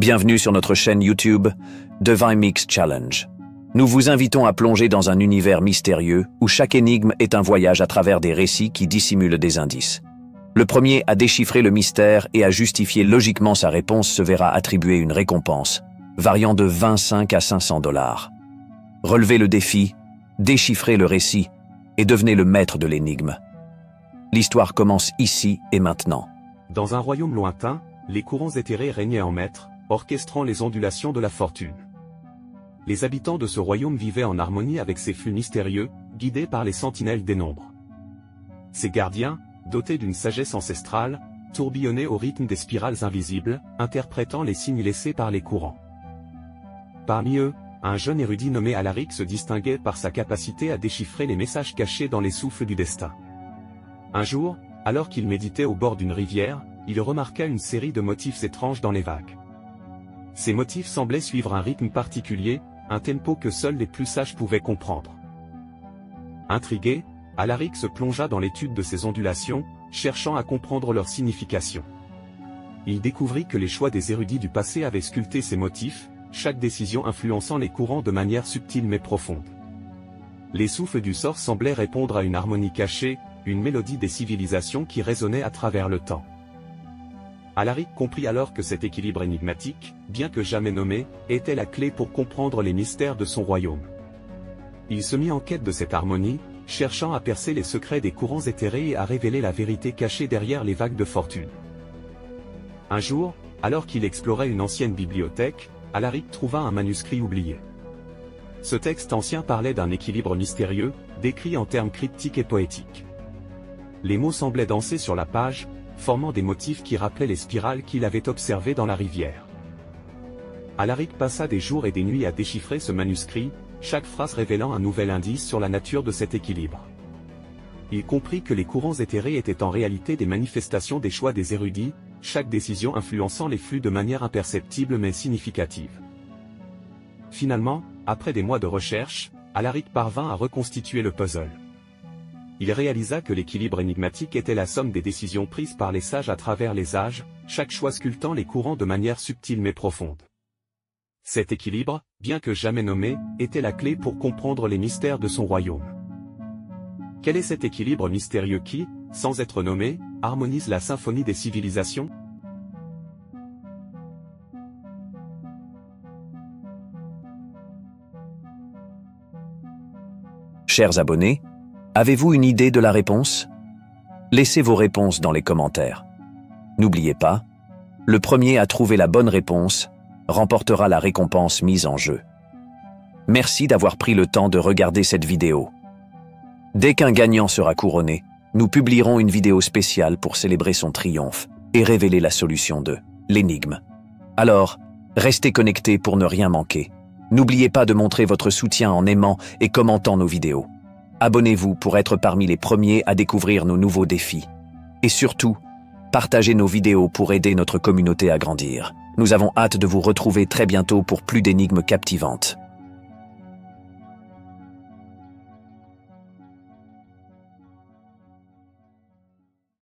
Bienvenue sur notre chaîne YouTube Divine Mix Challenge. Nous vous invitons à plonger dans un univers mystérieux où chaque énigme est un voyage à travers des récits qui dissimulent des indices. Le premier à déchiffrer le mystère et à justifier logiquement sa réponse se verra attribuer une récompense, variant de 25 à 500 $. Relevez le défi, déchiffrez le récit et devenez le maître de l'énigme. L'histoire commence ici et maintenant. Dans un royaume lointain, les courants éthérés régnaient en maître, orchestrant les ondulations de la fortune. Les habitants de ce royaume vivaient en harmonie avec ces flux mystérieux, guidés par les sentinelles des nombres. Ces gardiens, dotés d'une sagesse ancestrale, tourbillonnaient au rythme des spirales invisibles, interprétant les signes laissés par les courants. Parmi eux, un jeune érudit nommé Alaric se distinguait par sa capacité à déchiffrer les messages cachés dans les souffles du destin. Un jour, alors qu'il méditait au bord d'une rivière, il remarqua une série de motifs étranges dans les vagues. Ces motifs semblaient suivre un rythme particulier, un tempo que seuls les plus sages pouvaient comprendre. Intrigué, Alaric se plongea dans l'étude de ces ondulations, cherchant à comprendre leur signification. Il découvrit que les choix des érudits du passé avaient sculpté ces motifs, chaque décision influençant les courants de manière subtile mais profonde. Les souffles du sort semblaient répondre à une harmonie cachée, une mélodie des civilisations qui résonnait à travers le temps. Alaric comprit alors que cet équilibre énigmatique, bien que jamais nommé, était la clé pour comprendre les mystères de son royaume. Il se mit en quête de cette harmonie, cherchant à percer les secrets des courants éthérés et à révéler la vérité cachée derrière les vagues de fortune. Un jour, alors qu'il explorait une ancienne bibliothèque, Alaric trouva un manuscrit oublié. Ce texte ancien parlait d'un équilibre mystérieux, décrit en termes cryptiques et poétiques. Les mots semblaient danser sur la page, formant des motifs qui rappelaient les spirales qu'il avait observées dans la rivière. Alaric passa des jours et des nuits à déchiffrer ce manuscrit, chaque phrase révélant un nouvel indice sur la nature de cet équilibre. Il comprit que les courants éthérés étaient en réalité des manifestations des choix des érudits, chaque décision influençant les flux de manière imperceptible mais significative. Finalement, après des mois de recherche, Alaric parvint à reconstituer le puzzle. Il réalisa que l'équilibre énigmatique était la somme des décisions prises par les sages à travers les âges, chaque choix sculptant les courants de manière subtile mais profonde. Cet équilibre, bien que jamais nommé, était la clé pour comprendre les mystères de son royaume. Quel est cet équilibre mystérieux qui, sans être nommé, harmonise la symphonie des civilisations? Chers abonnés, avez-vous une idée de la réponse? Laissez vos réponses dans les commentaires. N'oubliez pas, le premier à trouver la bonne réponse remportera la récompense mise en jeu. Merci d'avoir pris le temps de regarder cette vidéo. Dès qu'un gagnant sera couronné, nous publierons une vidéo spéciale pour célébrer son triomphe et révéler la solution de l'énigme. Alors, restez connectés pour ne rien manquer. N'oubliez pas de montrer votre soutien en aimant et commentant nos vidéos. Abonnez-vous pour être parmi les premiers à découvrir nos nouveaux défis. Et surtout, partagez nos vidéos pour aider notre communauté à grandir. Nous avons hâte de vous retrouver très bientôt pour plus d'énigmes captivantes.